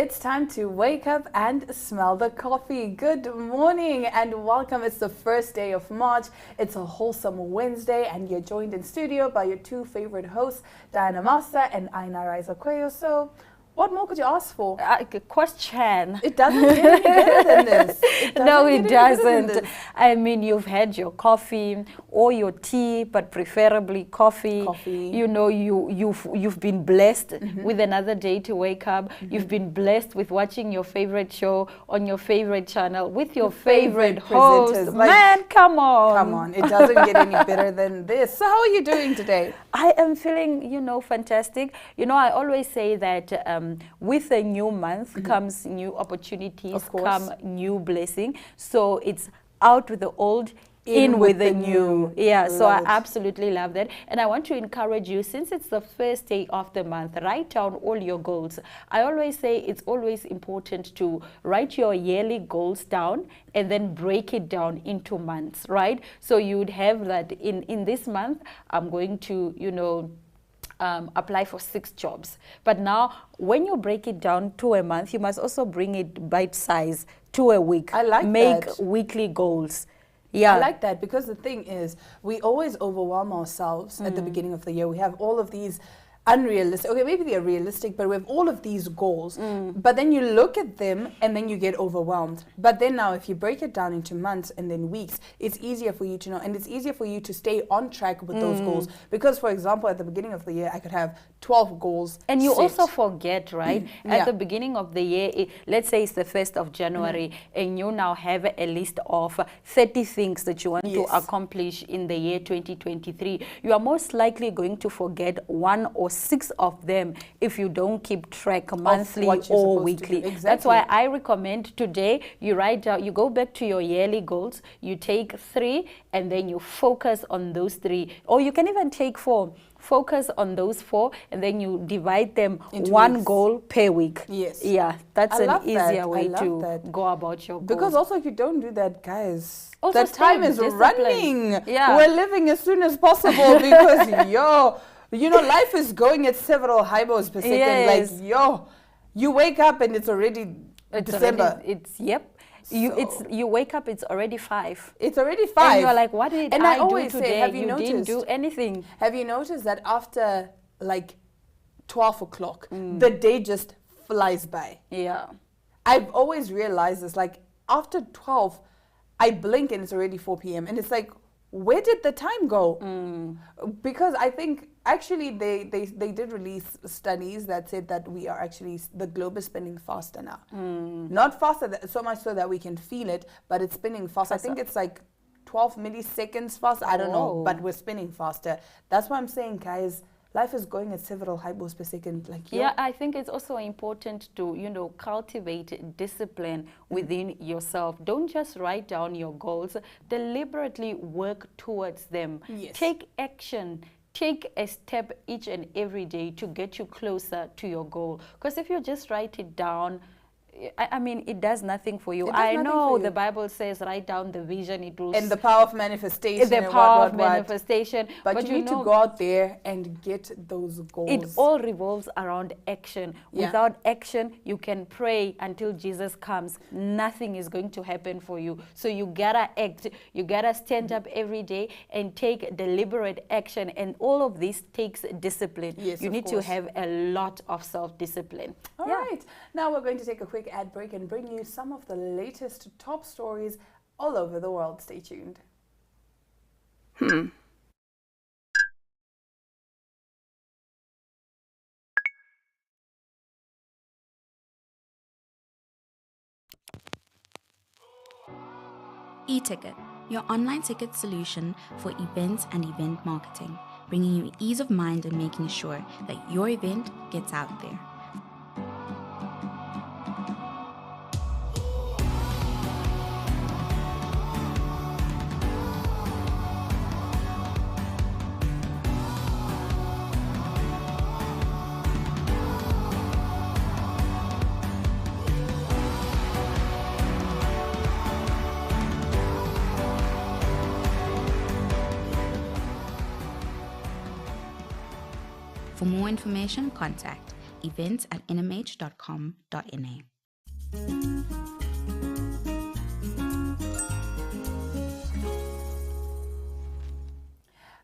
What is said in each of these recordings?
it's time to wake up and smell the coffee. Good morning and welcome. It's the first day of March. It's a wholesome Wednesday and you're joined in studio by your two favorite hosts, Diana Master and Aina Raisa Kweyo. So, what more could you ask for? Question. It doesn't get any better than this. No, it doesn't. I mean, you've had your coffee or your tea, but preferably coffee. You know, you've been blessed with another day to wake up. You've been blessed with watching your favorite show on your favorite channel with your favorite host. Like, man, come on. Come on. It doesn't get any better than this. So how are you doing today? I am feeling, fantastic. I always say that with a new month comes new opportunities, come new blessing. So it's out with the old, in with the new. Yeah, so I absolutely love that. And I want to encourage you, since it's the first day of the month, write down all your goals. I always say it's always important to write your yearly goals down and then break it down into months, right? So you would have that in this month, I'm going to, apply for 6 jobs. But now, when you break it down to a month, you must also bring it bite size to a week. I like Make that. Weekly goals. Yeah. I like that because the thing is, we always overwhelm ourselves at the beginning of the year. We have all of these unrealistic, okay, maybe they're realistic, but we have all of these goals. But then you look at them and then you get overwhelmed. But then now if you break it down into months and then weeks, it's easier for you to know, and it's easier for you to stay on track with those goals. Because for example, at the beginning of the year, I could have 12 goals and you set. also forget, right? At the beginning of the year, let's say it's the 1st of January, and you now have a list of 30 things that you want to accomplish in the year 2023. You are most likely going to forget 1 or 6 of them if you don't keep track monthly or weekly. Exactly. That's why I recommend today you write down, you go back to your yearly goals, you take 3 and then you focus on those 3, or you can even take 4. Focus on those 4 and then you divide them into 1 goal per week. Yes. Yeah, that's an easier way to go about your goals. Because also if you don't do that, guys, also the time is running. Yeah. We're living as soon as possible because life is going at several hypos per second. Yes. Like, you wake up and it's already December. You wake up, it's already 5. It's already 5. And you're like, what did and I always do today? Say, have you didn't do anything. Have you noticed that after like 12 o'clock, the day just flies by? Yeah. I've always realized this, like after 12, I blink and it's already 4 p.m. And it's like, where did the time go? Because I think actually they did release studies that said that we are actually, the globe is spinning faster now. Not faster, so much so that we can feel it, but it's spinning faster. I think it's like 12 milliseconds faster. I don't know, but we're spinning faster. That's why I'm saying, guys, life is going at several hypos per second. Yeah, I think it's also important to, cultivate discipline within yourself. Don't just write down your goals. Deliberately work towards them. Yes. Take action. Take a step each and every day to get you closer to your goal. Because if you just write it down, I mean, it does nothing for you. I know the Bible says write down the vision. It will. And the power of manifestation. The power of manifestation. But you need to go out there and get those goals. It all revolves around action. Without action, you can pray until Jesus comes. Nothing is going to happen for you. So you gotta act. You gotta stand up every day and take deliberate action. And all of this takes discipline. Yes, you need to have a lot of self-discipline. All right. Now we're going to take a quick ad break and bring you some of the latest top stories all over the world. Stay tuned. E-Ticket, your online ticket solution for events and event marketing, bringing you ease of mind and making sure that your event gets out there. For more information, contact events@nhmh.com.na.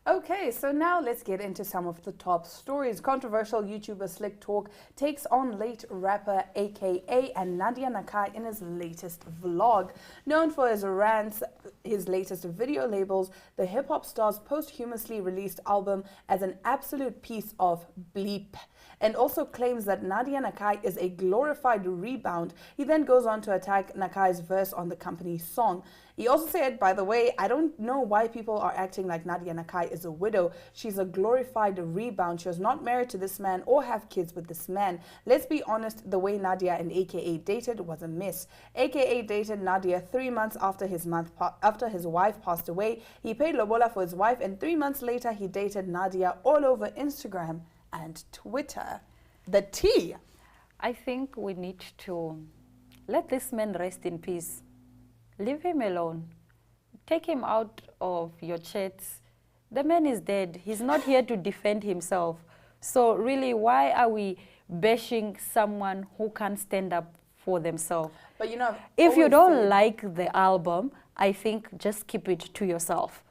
Okay, so now let's get into some of the top stories. Controversial YouTuber Slick Talk takes on late rapper AKA and Nadia Nakai in his latest vlog. Known for his rants, his latest video labels the hip-hop star's posthumously released album as an absolute piece of bleep, and also claims that Nadia Nakai is a glorified rebound. He then goes on to attack Nakai's verse on the company's song. He also said, by the way, I don't know why people are acting like Nadia Nakai is a widow. She's a glorified rebound. She was not married to this man or have kids with this man. Let's be honest, the way Nadia and AKA dated was a mess. AKA dated Nadia 3 months after his wife passed away. He paid lobola for his wife, and 3 months later he dated Nadia all over Instagram and Twitter. The tea. I think we need to let this man rest in peace. Leave him alone. Take him out of your chats. The man is dead. He's not here to defend himself. So really, why are we bashing someone who can't stand up for themselves? But you know, if you don't like the album, I think just keep it to yourself.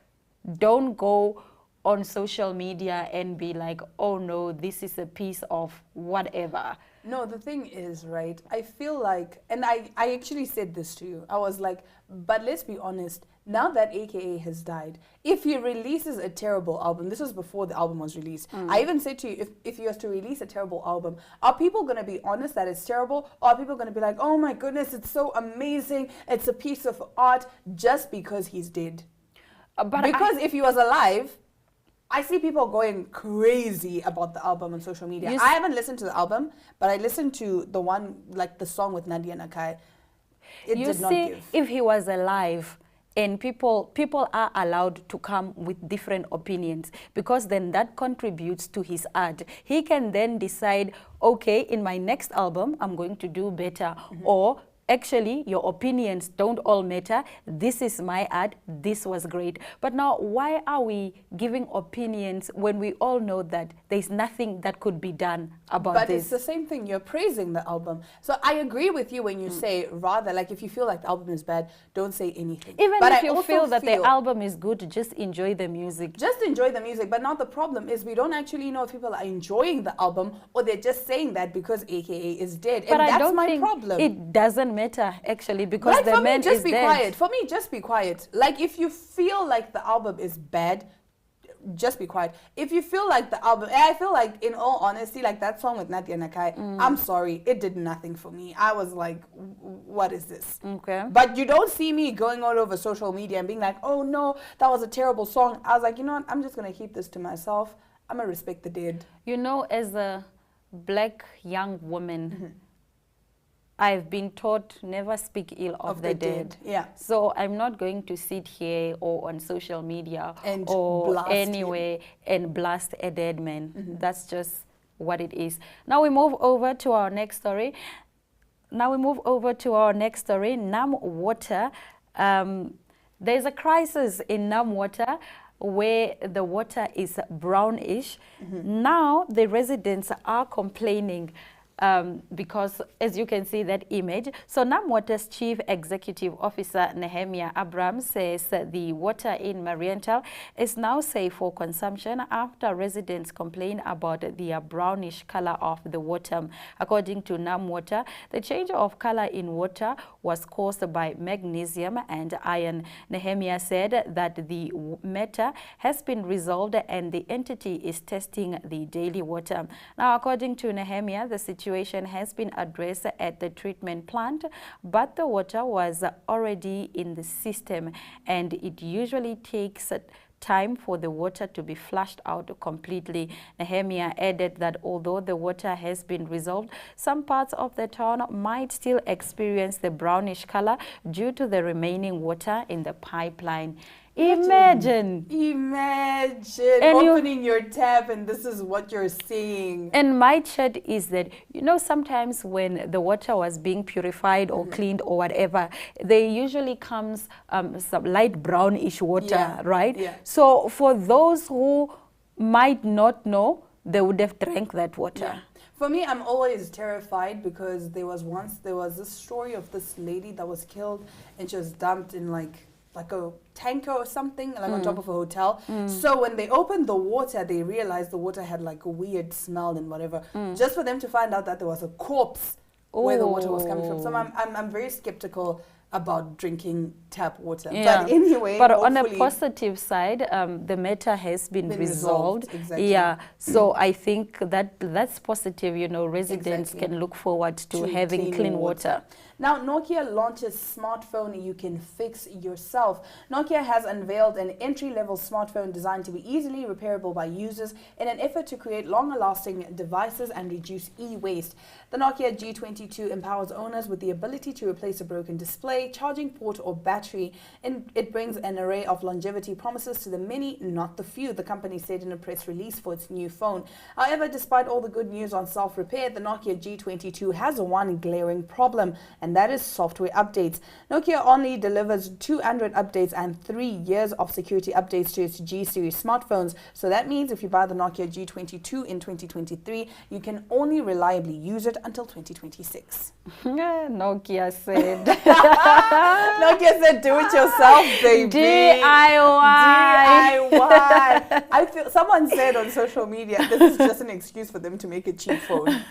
Don't go on social media and be like, oh no, this is a piece of whatever. No, the thing is, right, I feel like, and I actually said this to you, I was like, but let's be honest, now that AKA has died, if he releases a terrible album, this was before the album was released, I even said to you, if he was to release a terrible album, are people going to be honest that it's terrible, or are people going to be like, oh my goodness, it's so amazing, it's a piece of art, just because he's dead? Because if he was alive, I see people going crazy about the album on social media. I haven't listened to the album, but I listened to the one, like the song with Nadia Nakai. It did not give. If he was alive, and people are allowed to come with different opinions, because then that contributes to his art. He can then decide, okay, in my next album, I'm going to do better, or actually, your opinions don't all matter. This is my art. This was great. But now, why are we giving opinions when we all know that there's nothing that could be done about this? But it's the same thing. You're praising the album. So I agree with you when you say, rather, like, if you feel like the album is bad, don't say anything. Even if you feel that the album is good, just enjoy the music. Just enjoy the music. But now the problem is we don't actually know if people are enjoying the album or they're just saying that because AKA is dead. But and I that's don't my think problem. It doesn't matter, actually, because the man is dead. Quiet. For me, just be quiet. Like, if you feel like the album is bad, just be quiet. If you feel like the album, I feel like, in all honesty, like that song with Nadia Nakai, I'm sorry, it did nothing for me. I was like, what is this? Okay. But you don't see me going all over social media and being like, oh no, that was a terrible song. I was like, you know what, I'm just going to keep this to myself. I'm going to respect the dead. You know, as a black young woman, I've been taught never speak ill of the dead. Yeah. So I'm not going to sit here or on social media and or anywhere and blast a dead man. That's just what it is. Now we move over to our next story. Nam Water. There's a crisis in Nam Water where the water is brownish. Now the residents are complaining because, as you can see that image, so Nam Water's Chief Executive Officer Nehemiah Abraham says that the water in Marienthal is now safe for consumption after residents complain about the brownish color of the water. According to Nam Water, the change of color in water was caused by magnesium and iron. Nehemiah said that the matter has been resolved and the entity is testing the daily water. Now, according to Nehemiah, the situation has been addressed at the treatment plant, but the water was already in the system, and it usually takes time for the water to be flushed out completely. Nehemiah added that although the water has been resolved, some parts of the town might still experience the brownish color due to the remaining water in the pipeline. Imagine opening your tap and this is what you're seeing. And my chat is that, you know, sometimes when the water was being purified or cleaned or whatever, there usually comes some light brownish water, right? Yeah. So for those who might not know, they would have drank that water. Yeah. For me, I'm always terrified because there was this story of this lady that was killed and she was dumped in like a tanker or something, like on top of a hotel. So when they opened the water, they realized the water had like a weird smell and whatever. Just for them to find out that there was a corpse where the water was coming from. So I'm very skeptical about drinking tap water. Yeah. But anyway, but on a positive side, the matter has been resolved. Exactly. Yeah. So I think that's positive. You know, residents can look forward to having clean water. Now, Nokia launches smartphone you can fix yourself. Nokia has unveiled an entry-level smartphone designed to be easily repairable by users in an effort to create longer-lasting devices and reduce e-waste. The Nokia G22 empowers owners with the ability to replace a broken display, charging port, or battery. And it brings an array of longevity promises to the many, not the few, the company said in a press release for its new phone. However, despite all the good news on self-repair, the Nokia G22 has one glaring problem, and that is software updates. Nokia only delivers 2 Android updates and 3 years of security updates to its G series smartphones. So that means if you buy the Nokia G22 in 2023, you can only reliably use it until 2026. Nokia said. Nokia said, do it yourself, baby. DIY. DIY. I feel someone said on social media, this is just an excuse for them to make a cheap phone.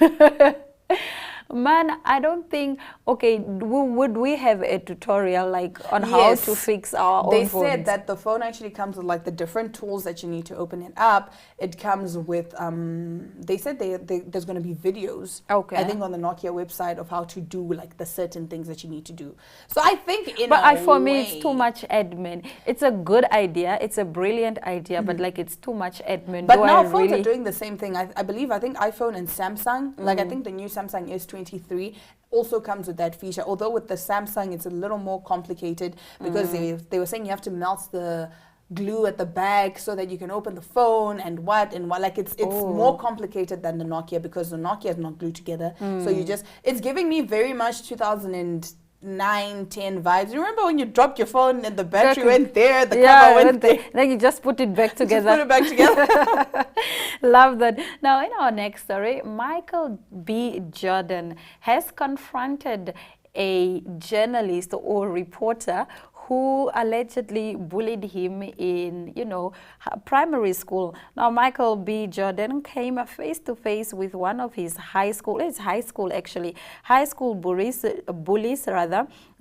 Man, I don't think, okay, would we have a tutorial like on how to fix our own phones? They said that the phone actually comes with like the different tools that you need to open it up. It comes with, they said there's going to be videos, I think on the Nokia website of how to do like the certain things that you need to do. So I think for me, it's too much admin. It's a good idea. It's a brilliant idea, but like it's too much admin. But now phones are doing the same thing. I think iPhone and Samsung, like I think the new Samsung S23 also comes with that feature. Although with the Samsung, it's a little more complicated because they were saying you have to melt the glue at the back so that you can open the phone and what. Like it's more complicated than the Nokia because the Nokia is not glued together. So it's giving me very much 2009-10 vibes. You remember when you dropped your phone and the battery went there, the cover went there? Then you just put it back together. Just put it back together. Love that. Now, in our next story, Michael B. Jordan has confronted a journalist or reporter who allegedly bullied him in, primary school. Now, Michael B. Jordan came face to face with one of his high school bullies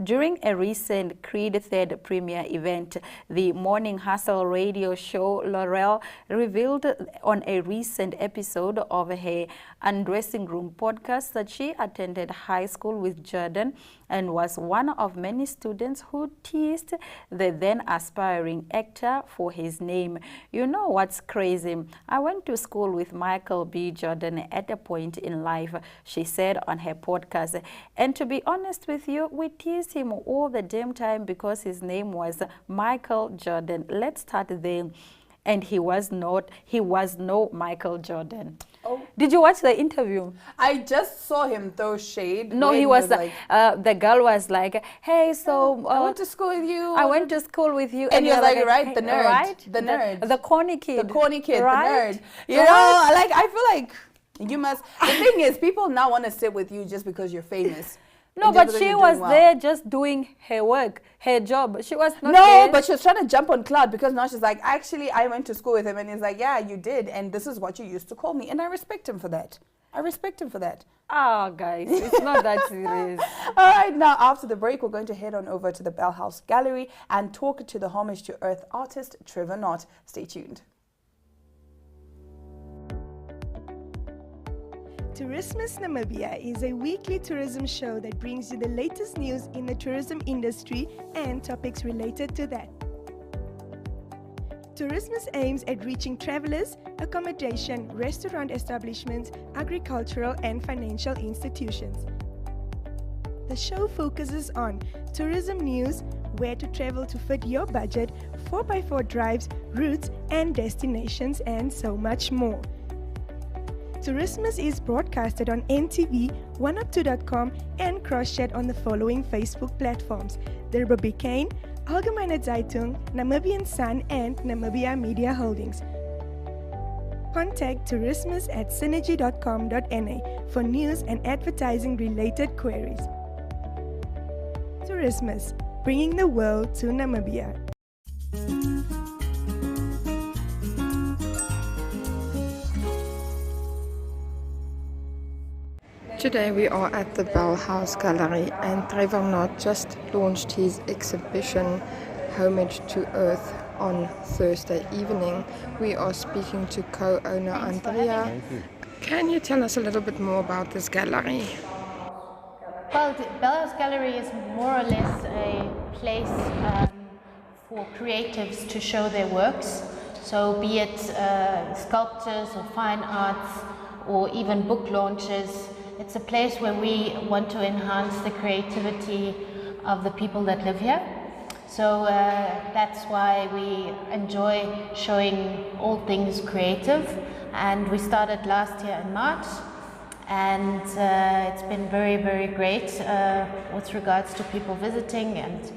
during a recent Creed 3rd premiere event. The Morning Hustle radio show Laurel revealed on a recent episode of her Undressing Room podcast that she attended high school with Jordan and was one of many students who teased the then aspiring actor for his name. You know what's crazy? I went to school with Michael B. Jordan at a point in life, she said on her podcast. And to be honest with you, we teased him all the damn time because his name was Michael Jordan. Let's start there. And he was no Michael Jordan. Oh. Did you watch the interview? I just saw him throw shade. No, he was like, the girl was like, hey, so... I went to school with you. I went to school with you. And he was like, right, the nerd. Right? The nerd. The corny kid. The corny kid, right? the nerd. You know, like, I feel like you must... The thing is, people now want to sit with you just because you're famous. No, but she was there just doing her work, her job. She was not there. No, but she was trying to jump on cloud because now she's like, actually, I went to school with him. And he's like, yeah, you did. And this is what you used to call me. And I respect him for that. Oh, guys, it's not that serious. All right, now after the break, we're going to head on over to the Bell House Gallery and talk to the Homage to Earth artist, Trevor Knott. Stay tuned. Tourismus Namibia is a weekly tourism show that brings you the latest news in the tourism industry and topics related to that. Tourismus aims at reaching travelers, accommodation, restaurant establishments, agricultural and financial institutions. The show focuses on tourism news, where to travel to fit your budget, 4x4 drives, routes and destinations, and so much more. Tourismus is broadcasted on NTV, 1up2.com and cross-chat on the following Facebook platforms: the Republikein, Algemeine Zeitung, Namibian Sun and Namibia Media Holdings. Contact tourismus@synergy.com.na for news and advertising related queries. Tourismus, bringing the world to Namibia. Today we are at the Bell House Gallery and Trevor Knott just launched his exhibition Homage to Earth on Thursday evening. We are speaking to co-owner Andrea. Can you tell us a little bit more about this gallery? Well, the Bell House Gallery is more or less a place for creatives to show their works. So be it sculptures or fine arts or even book launches, it's a place where we want to enhance the creativity of the people that live here. So that's why we enjoy showing all things creative, and we started last year in March, and it's been very, very great with regards to people visiting and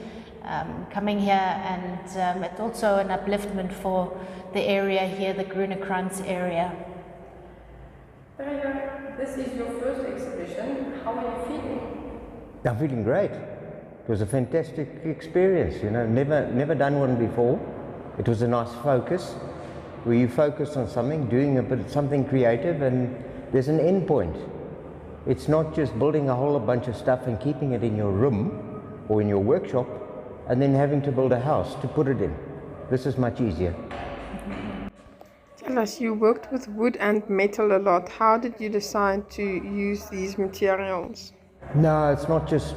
coming here, and it's also an upliftment for the area here, the Groenekrans area. This is your first exhibition. How are you feeling? I'm feeling great. It was a fantastic experience, you know, never done one before. It was a nice focus, where you focus on something, doing a bit something creative, and there's an end point. It's not just building a whole bunch of stuff and keeping it in your room or in your workshop and then having to build a house to put it in. This is much easier. Tell us, you worked with wood and metal a lot. How did you decide to use these materials? No, it's not just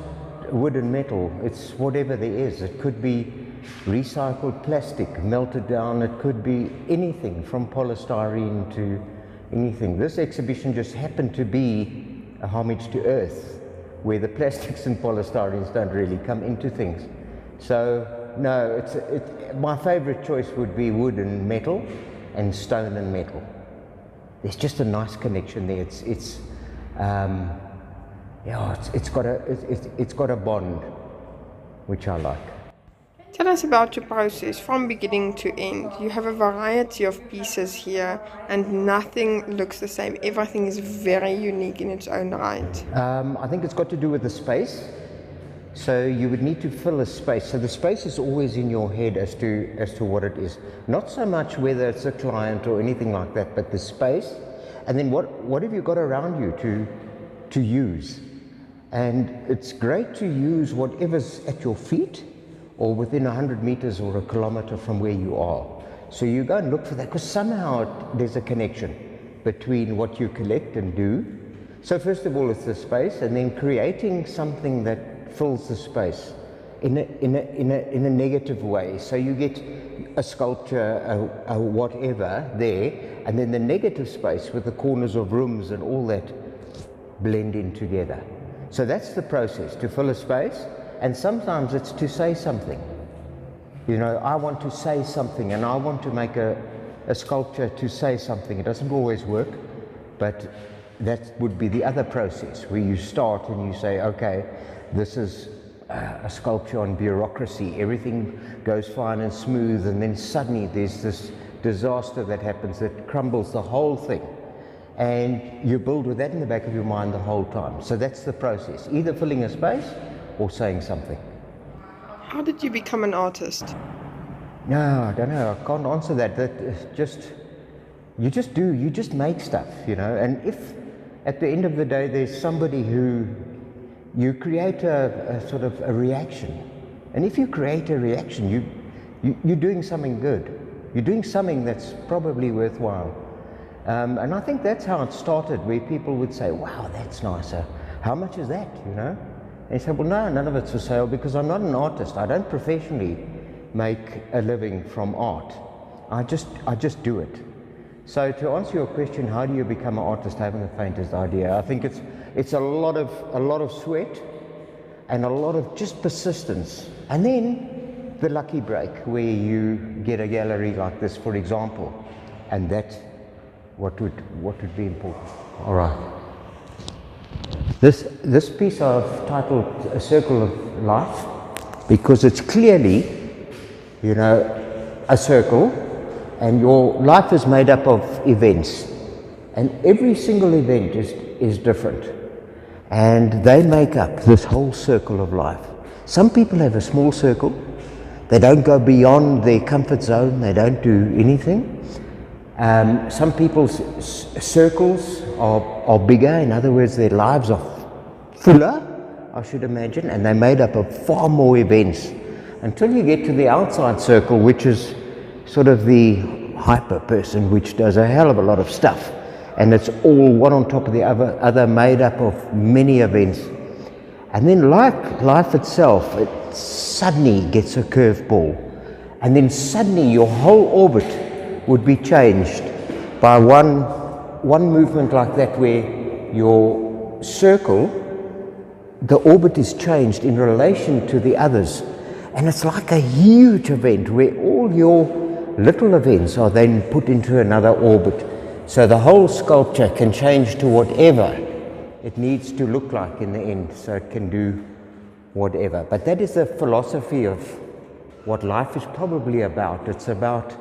wood and metal, it's whatever there is. It could be recycled plastic melted down, it could be anything from polystyrene to anything. This exhibition just happened to be a homage to Earth, where the plastics and polystyrenes don't really come into things. So no, my favorite choice would be wood and metal and stone and metal. There's just a nice connection there. It's got a bond, which I like. Tell us about your process from beginning to end. You have a variety of pieces here and nothing looks the same. Everything is very unique in its own right. I think it's got to do with the space. So you would need to fill a space. So the space is always in your head as to what it is. Not so much whether it's a client or anything like that, but the space. And then what have you got around you to use? And it's great to use whatever's at your feet or within 100 meters or a kilometer from where you are. So you go and look for that, because somehow there's a connection between what you collect and do. So first of all, it's the space, and then creating something that fills the space in a negative way. So you get a sculpture, a whatever there, and then the negative space with the corners of rooms and all that blend in together. So that's the process, to fill a space, and sometimes it's to say something. You know, I want to say something, and I want to make a sculpture to say something. It doesn't always work, but that would be the other process, where you start and you say, okay, this is a sculpture on bureaucracy. Everything goes fine and smooth, and then suddenly there's this disaster that happens that crumbles the whole thing. And you build with that in the back of your mind the whole time. So that's the process, either filling a space or saying something. How did you become an artist? No, I don't know. I can't answer that. You just do. You just make stuff, you know. And if at the end of the day there's somebody who you create a sort of a reaction, and if you create a reaction, you're doing something good. You're doing something that's probably worthwhile. And I think that's how it started, where people would say, wow, that's nicer. How much is that, you know? And you say, well, no, none of it's for sale, because I'm not an artist. I don't professionally make a living from art. I just do it. So to answer your question, how do you become an artist? I haven't the faintest idea. I think it's a lot of sweat and a lot of just persistence. And then the lucky break, where you get a gallery like this, for example, and that's what would be important. All right. This piece I've titled A Circle of Life, because it's clearly, you know, a circle, And your life is made up of events. And every single event is different. And they make up this whole circle of life. Some people have a small circle. They don't go beyond their comfort zone. They don't do anything. Some people's circles are bigger. In other words, their lives are fuller, I should imagine, and they're made up of far more events. Until you get to the outside circle, which is sort of the hyper person, which does a hell of a lot of stuff. And it's all one on top of the other made up of many events. And then like life itself, it suddenly gets a curveball. And then suddenly your whole orbit would be changed by one movement like that, where your circle, the orbit is changed in relation to the others. And it's like a huge event where all your little events are then put into another orbit. So the whole sculpture can change to whatever it needs to look like in the end, so it can do whatever. But that is the philosophy of what life is probably about. It's about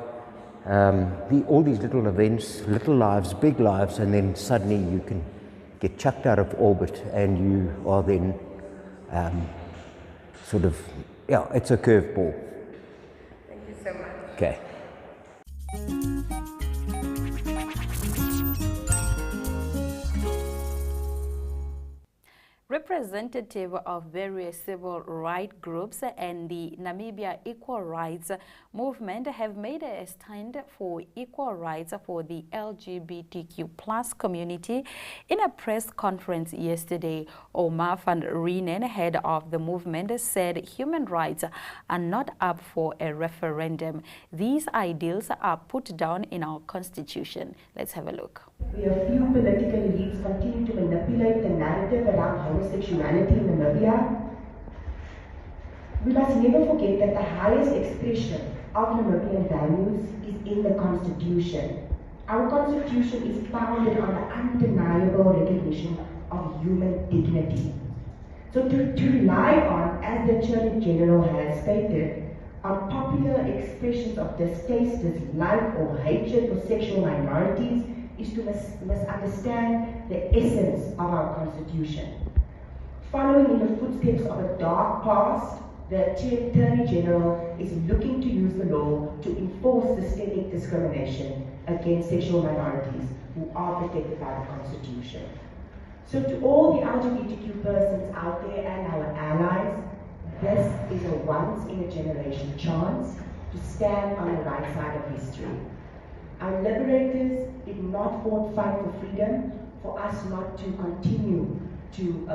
all these little events, little lives, big lives, and then suddenly you can get chucked out of orbit and you are then it's a curveball. Thank you so much. Okay. Representative of various civil rights groups and the Namibia Equal Rights Movement have made a stand for equal rights for the LGBTQ+ community. In a press conference yesterday, Omar van Reenen, head of the movement, said human rights are not up for a referendum. These ideals are put down in our constitution. Let's have a look. Where few political elites continue to manipulate the narrative around homosexuality in Namibia, we must never forget that the highest expression of Namibian values is in the Constitution. Our Constitution is founded on the undeniable recognition of human dignity. So to rely on, as the Attorney General has stated, on popular expressions of distaste, dislike, or hatred for sexual minorities is to misunderstand the essence of our Constitution. Following in the footsteps of a dark past, the Attorney General is looking to use the law to enforce systemic discrimination against sexual minorities who are protected by the Constitution. So to all the LGBTQ persons out there and our allies, this is a once-in-a-generation chance to stand on the right side of history. Our liberators did not fight for freedom for us not to continue to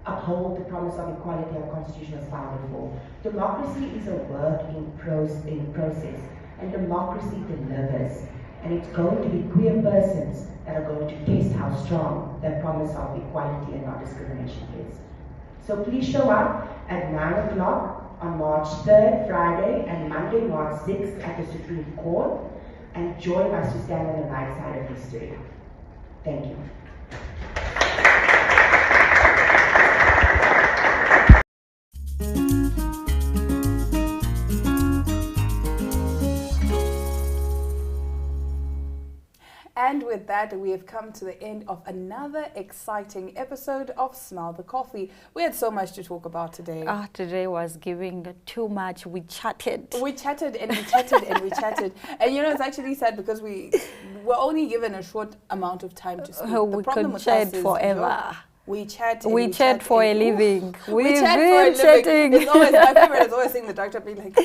uphold the promise of equality our Constitution was founded for. Democracy is a work in process, and democracy delivers. And it's going to be queer persons that are going to test how strong that promise of equality and non-discrimination is. So please show up at 9 o'clock on March 3rd, Friday, and Monday, March 6th at the Supreme Court, and join us to stand on the right side of history. Thank you. And with that, we have come to the end of another exciting episode of Smell the Coffee. We had so much to talk about today. Today was giving too much. We chatted. We chatted and we chatted and we chatted. And you know, it's actually sad because we were only given a short amount of time to speak. We could chat forever. We chat. We chat for a living. We chat for a living. It's always my favorite is always seeing the doctor be like,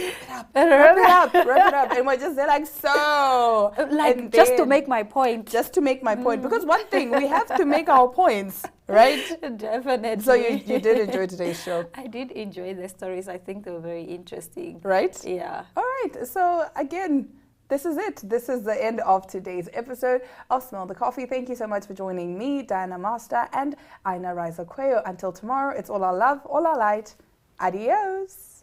wrap it up, and we're just there like so. Like just to make my point. Just to make my point, because one thing we have to make our points, right? Definitely. So you did enjoy today's show. I did enjoy the stories. I think they were very interesting. Right? Yeah. All right. So again, this is it. This is the end of today's episode of Smell the Coffee. Thank you so much for joining me, Diana Master, and Aina Riza Quayo. Until tomorrow, it's all our love, all our light. Adios.